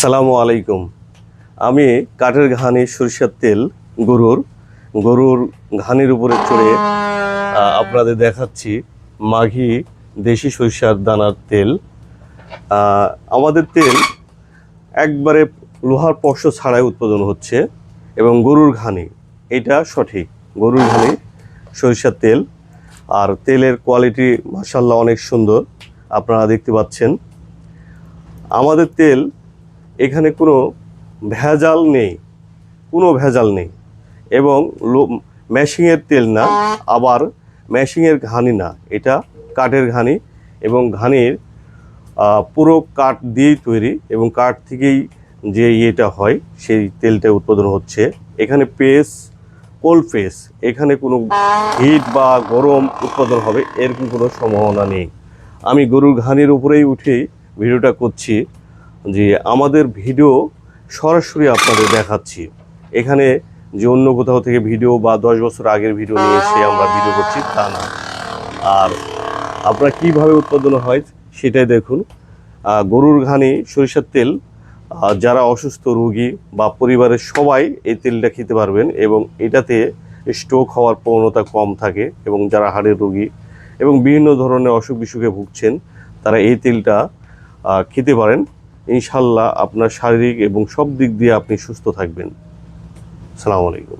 আসসালামু আলাইকুম। আমি কাঠের ঘানি সরিষার তেল গরুর ঘানির উপরে চড়ে আপনাদের দেখাচ্ছি মাঘি দেশি সরিষার দানার তেল। আমাদের তেল একবারে লোহার পক্ষ ছাড়াই উৎপাদন হচ্ছে এবং গরুর ঘানি, এটা সঠিক গরুর ঘানি সরিষার তেল। আর তেলের কোয়ালিটি মাশাআল্লাহ অনেক সুন্দর, আপনারা দেখতে পাচ্ছেন। আমাদের তেল এখানে কোনো ভেজাল নেই এবং মেশিংয়ের তেল না, আবার মেশিংয়ের ঘানি না, এটা কাঠের ঘানি এবং ঘানির পুরো কাঠ দিয়েই তৈরি এবং কাঠ থেকেই যে ইয়েটা হয় সেই তেলটা উৎপাদন হচ্ছে। এখানে কোল্ড প্রেস, এখানে কোনো হিট বা গরম উৎপাদন হবে এরকম কোনো সম্ভাবনা নেই। আমি গরুর ঘানির উপরেই উঠেই ভিডিওটা করছি, যে আমাদের ভিডিও সরাসরি আপনাদের দেখাচ্ছি। এখানে যে অন্য কোথাও থেকে ভিডিও বা 10 বছর আগের ভিডিও নিয়ে এসে আমরা ভিডিও করছি তা না। আর আপনারা কীভাবে উৎপাদন হয় সেটাই দেখুন। গরুর ঘানি সরিষার তেল যারা অসুস্থ রোগী বা পরিবারের সবাই এই তেলটা খেতে পারবেন এবং এটাতে স্ট্রোক হওয়ার প্রবণতা কম থাকে এবং যারা হাড়ের রোগী এবং বিভিন্ন ধরনের অসুখ বিসুখে ভুগছেন তারা এই তেলটা খেতে পারেন। ইনশাল্লাহ আপনার শারীরিক এবং সব দিক দিয়ে আপনি সুস্থ থাকবেন। আসসালামু আলাইকুম।